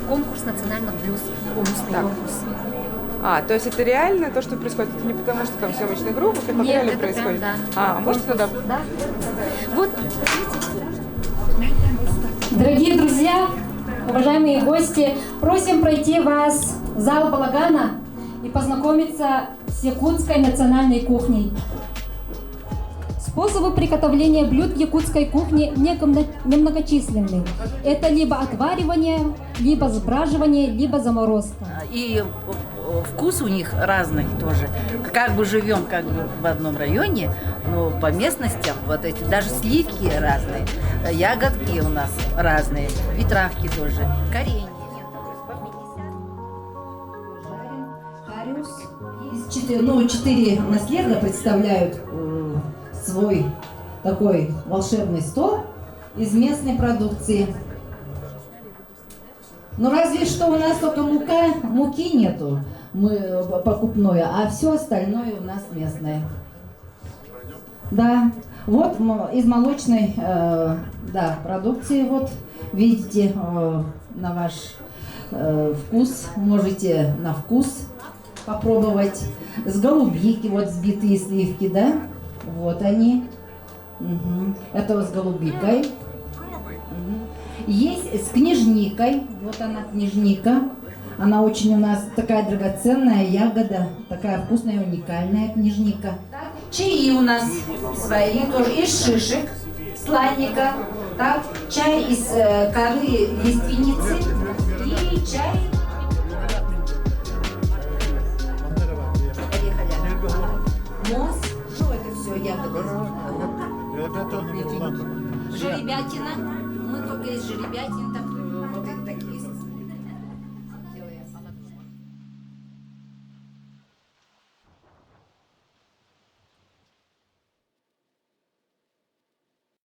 конкурс национальных блюд, конкурсный Так. конкурс. То есть это реально то, что происходит? Это не потому, что там съемочная группа, это Нет, реально это происходит? прям, да. Можете тогда? Да. Вот. Дорогие друзья, уважаемые гости, просим пройти вас в зал балагана и познакомиться с якутской национальной кухней. Способы приготовления блюд в якутской кухне немногочисленны. Это либо отваривание, либо сбраживание, либо заморозка. И вкус у них разный тоже. Как бы живем как бы в одном районе, но по местностям вот эти даже сливки разные, ягодки у нас разные, и травки тоже, коренья. Хариус. 4 наследия представляют свой такой волшебный стол из местной продукции. Ну разве что у нас только муки нету, мы покупной, а все остальное у нас местное. Да, вот из молочной продукции, вот видите, на ваш вкус, можете на вкус попробовать. С голубики, вот взбитые сливки, да, вот они. Угу. Это с голубикой. Угу. Есть с книжникой, вот она книжника. Она очень у нас такая драгоценная ягода, такая вкусная, уникальная книжника. Чаи у нас свои, тоже из шишек, сланника, так, чай из коры лиственницы и чай. Мозг, что это все ягоды? Жеребятина, мы только из жеребятин там